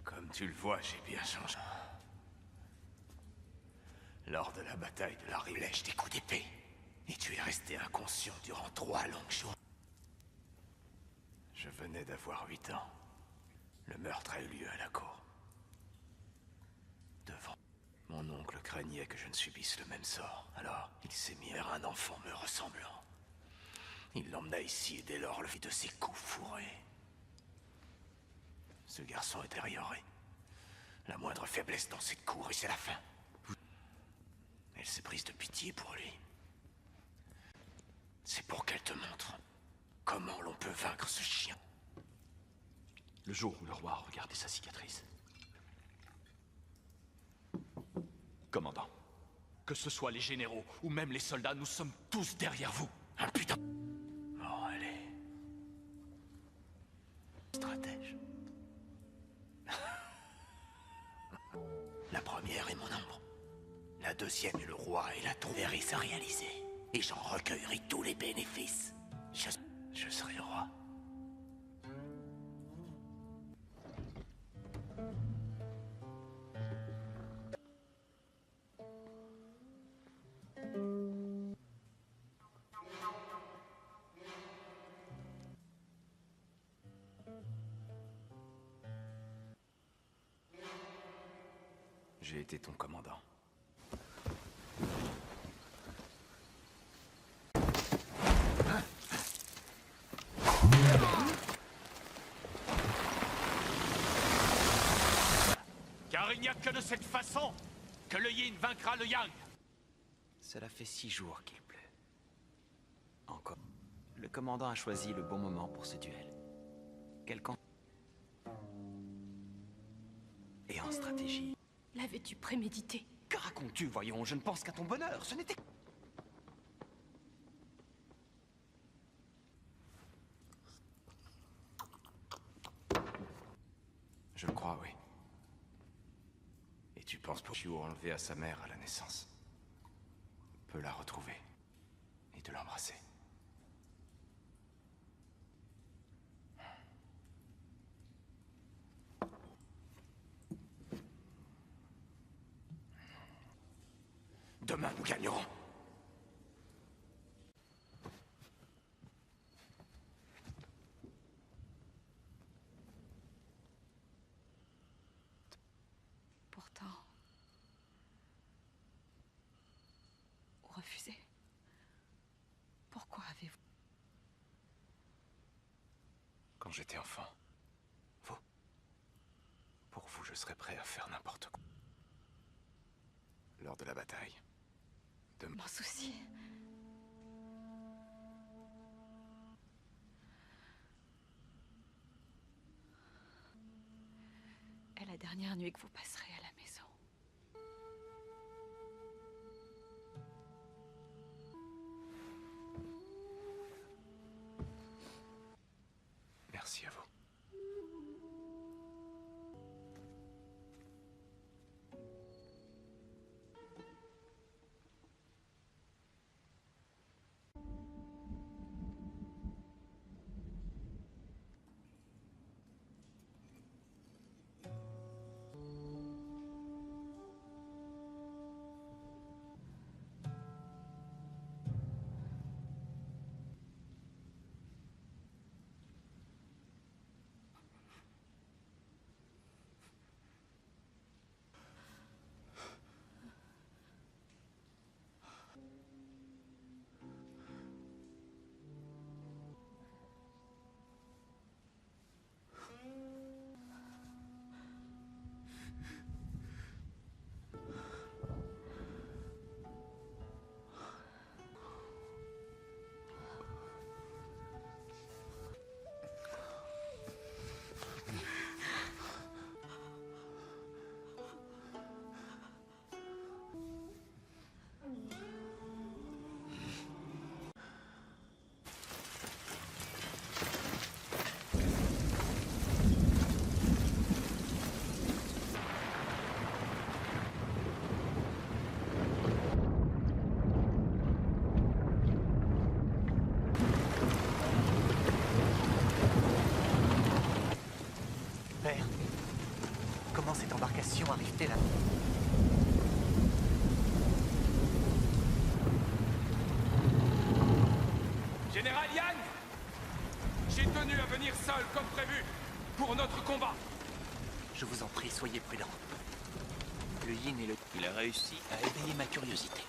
[SPEAKER 7] Comme tu le vois, j'ai bien changé. Lors de la bataille de la Rilèche des coups d'épée, et tu es resté inconscient durant 3 longues jours. Je venais d'avoir 8 ans. Le meurtre a eu lieu à la cour. Devant. Mon oncle craignait que je ne subisse le même sort, alors il s'est mis vers un enfant me ressemblant. Il l'emmena ici et dès lors le fit de ses coups fourrés. Ce garçon est détérioré. La moindre faiblesse dans cette cour et c'est la fin. Elle s'est prise de pitié pour lui. C'est pour qu'elle te montre comment l'on peut vaincre ce chien.
[SPEAKER 1] Le jour où le roi a regardé sa cicatrice. Commandant, que ce soit les généraux ou même les soldats, nous sommes tous derrière vous.
[SPEAKER 7] Un putain... Oh, allez. Stratège. La première est mon ombre. La deuxième est le roi et la trouverai à réaliser. Et j'en recueillerai tous les bénéfices. Je serai roi.
[SPEAKER 5] J'ai été ton commandant.
[SPEAKER 6] Car il n'y a que de cette façon que le Yin vaincra le Yang.
[SPEAKER 1] Cela fait 6 jours qu'il pleut. Encore. Le commandant a choisi le bon moment pour ce duel. Quel camp? Et en stratégie.
[SPEAKER 4] L'avais-tu prémédité?
[SPEAKER 1] Que racontes-tu, voyons? Je ne pense qu'à ton bonheur. Ce n'était...
[SPEAKER 2] Je le crois, oui. Et tu penses pour Chiu enlevé à sa mère à la naissance peut la retrouver et te l'embrasser.
[SPEAKER 5] Demain, nous gagnerons.
[SPEAKER 3] Pourtant... Vous refusez. Pourquoi avez-vous...
[SPEAKER 2] Quand j'étais enfant, pour vous, je serais prêt à faire n'importe quoi. Lors de la bataille.
[SPEAKER 3] M'en soucie. Est la dernière nuit que vous passerez à la maison.
[SPEAKER 2] Merci à vous.
[SPEAKER 6] Père, comment cette embarcation arrive-t-elle à...
[SPEAKER 2] Général Yang! J'ai tenu à venir seul comme prévu pour notre combat.
[SPEAKER 6] Je vous en prie, soyez prudent. Le Yin et le...
[SPEAKER 7] Il a réussi à éveiller ma curiosité.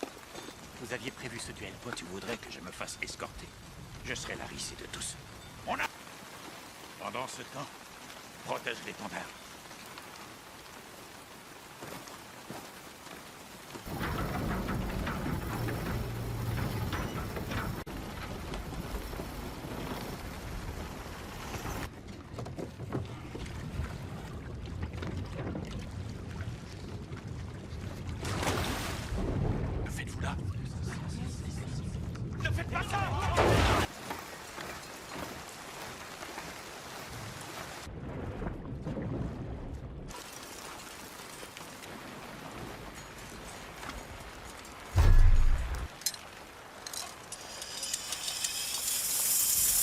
[SPEAKER 6] Vous aviez prévu ce duel.
[SPEAKER 7] Toi, tu voudrais que je me fasse escorter. Je serai la risée de tous. On a... Pendant ce temps, protège l'étendard. Que faites-vous là?
[SPEAKER 6] Ne faites pas ça!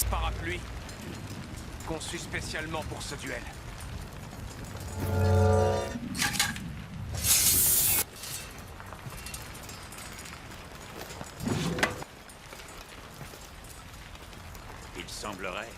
[SPEAKER 2] Parapluie, conçu spécialement pour ce duel.
[SPEAKER 7] Il semblerait...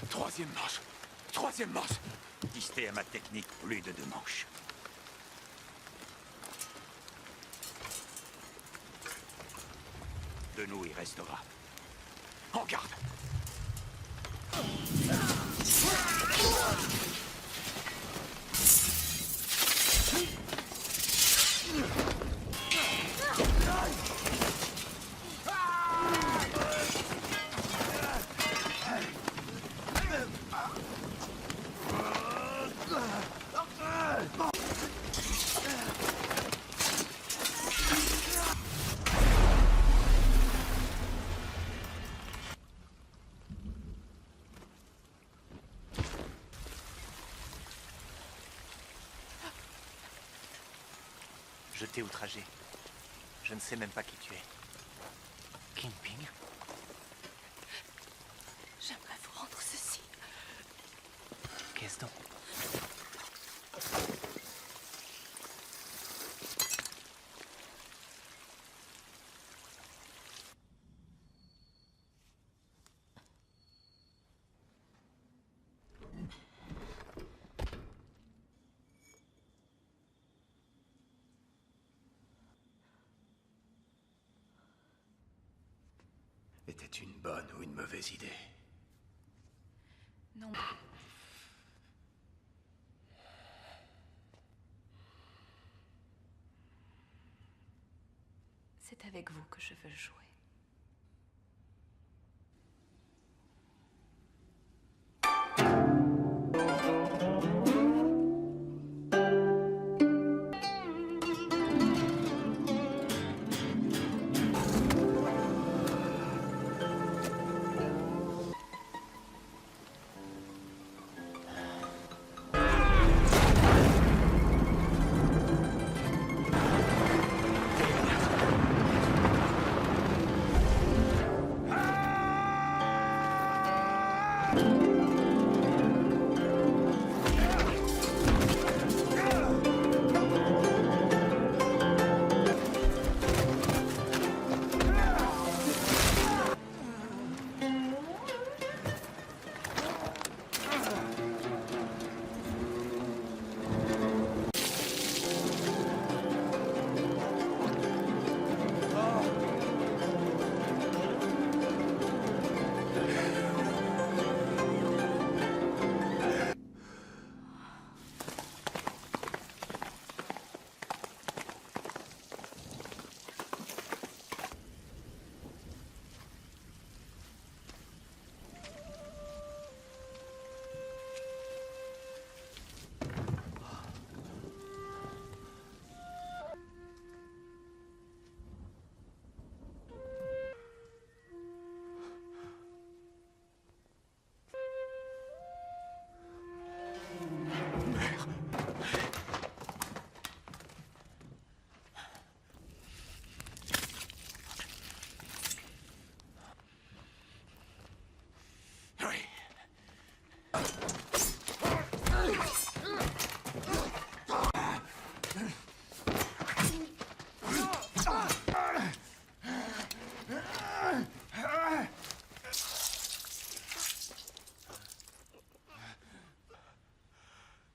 [SPEAKER 7] Troisième manche. Troisième manche. Distez à ma technique, plus de 2 manches. De nous, il restera. En garde.
[SPEAKER 6] Je t'ai outragé. Je ne sais même pas qui tu es. Kingpin?
[SPEAKER 4] J'aimerais vous rendre ceci.
[SPEAKER 6] Qu'est-ce donc?
[SPEAKER 7] Était une bonne ou une mauvaise idée?
[SPEAKER 3] Non. C'est avec vous que je veux jouer.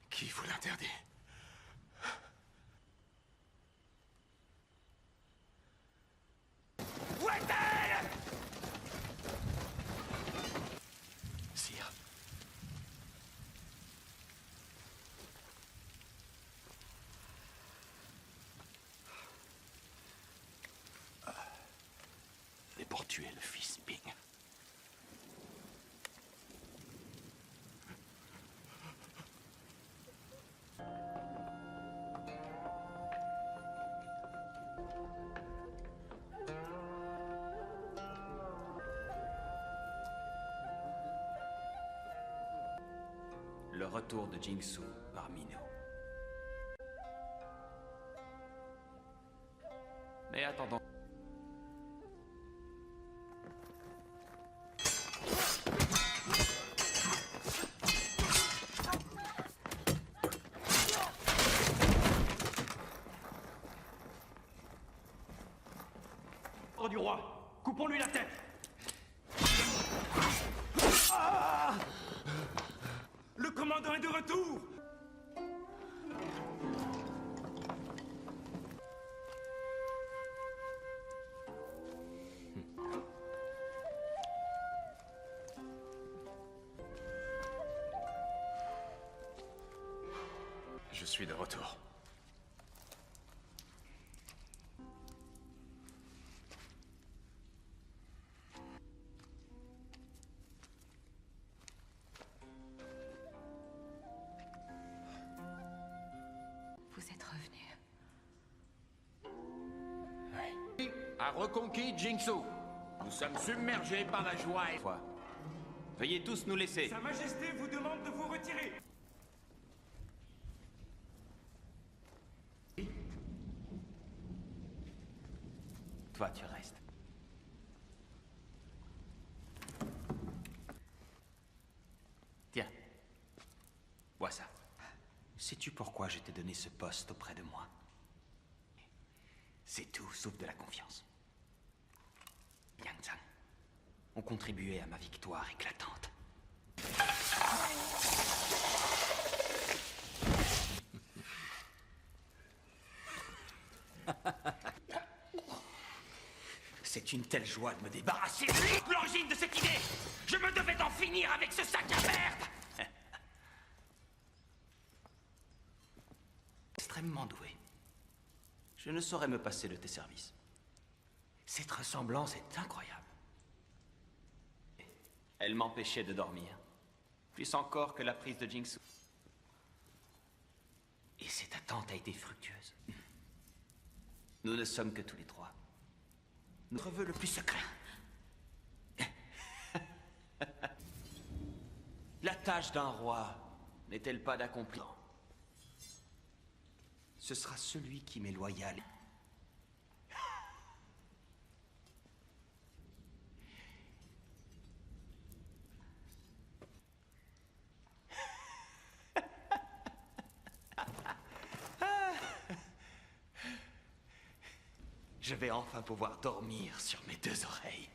[SPEAKER 7] Qui vous l'interdit? Où est-elle? Sire. Et pour tuer le fils Ping.
[SPEAKER 1] Le retour de Jingsu parmi nous. Mais attendons.
[SPEAKER 5] retour!
[SPEAKER 2] Je suis de retour.
[SPEAKER 3] Vous êtes revenu.
[SPEAKER 5] A reconquis Jinxu. Nous sommes submergés par la joie et...
[SPEAKER 1] Veuillez tous nous laisser.
[SPEAKER 5] Sa Majesté vous demande de vous retirer.
[SPEAKER 1] Toi, tu restes. Tiens. Vois ça. Sais-tu pourquoi je t'ai donné ce poste auprès de moi? C'est tout, sauf de la confiance. Yang Zhang ont contribué à ma victoire éclatante. C'est une telle joie de me débarrasser de lui. L'origine de cette idée, je me devais d'en finir avec ce sac à merde. Extrêmement doué. Je ne saurais me passer de tes services. Cette ressemblance est incroyable. Elle m'empêchait de dormir. Plus encore que la prise de Jinxu. Et cette attente a été fructueuse. Nous ne sommes que tous les trois. Notre vœu le plus secret. La tâche d'un roi n'est-elle pas d'accomplir? Ce sera celui qui m'est loyal. Je vais enfin pouvoir dormir sur mes deux oreilles.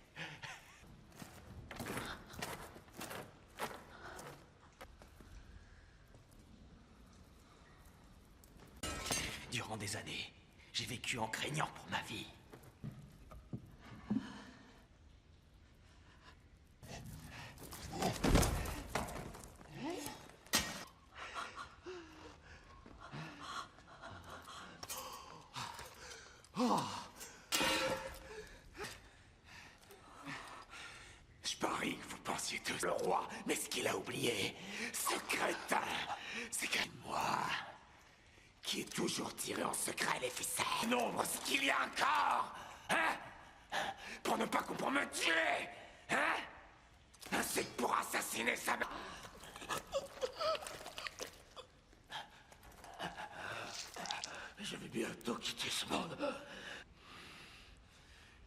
[SPEAKER 1] Durant des années, j'ai vécu en craignant pour ma vie.
[SPEAKER 7] Je parie que vous pensiez tous le roi, mais ce qu'il a oublié, ce crétin, c'est que moi, qui ai toujours tiré en secret les ficelles. Nombre, ce qu'il y a encore, hein? Pour ne pas pour me tuer, hein? Ainsi que pour assassiner sa mère. Je vais bientôt quitter ce monde.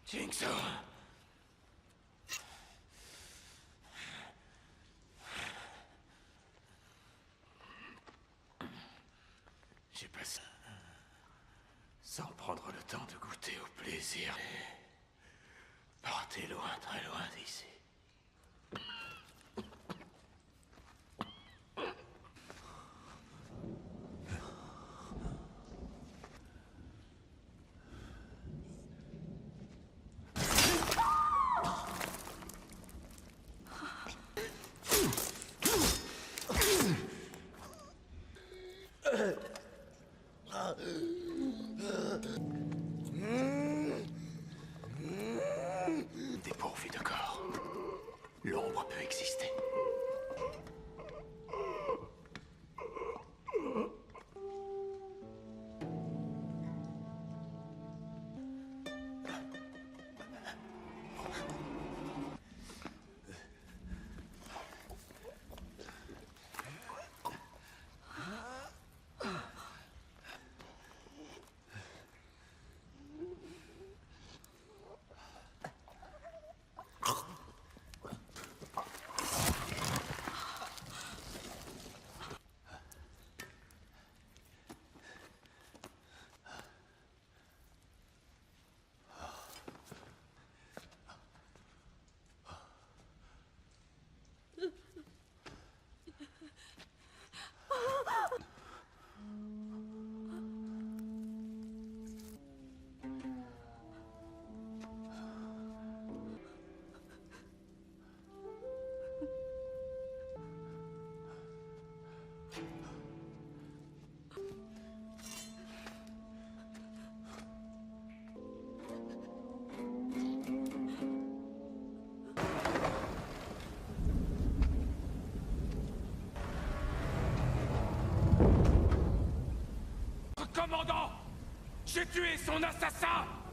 [SPEAKER 7] Jinxu. J'ai passé sans prendre le temps de goûter au plaisir. Partez loin, très loin d'ici. Dépourvu de corps, l'ombre peut exister. J'ai tué son assassin!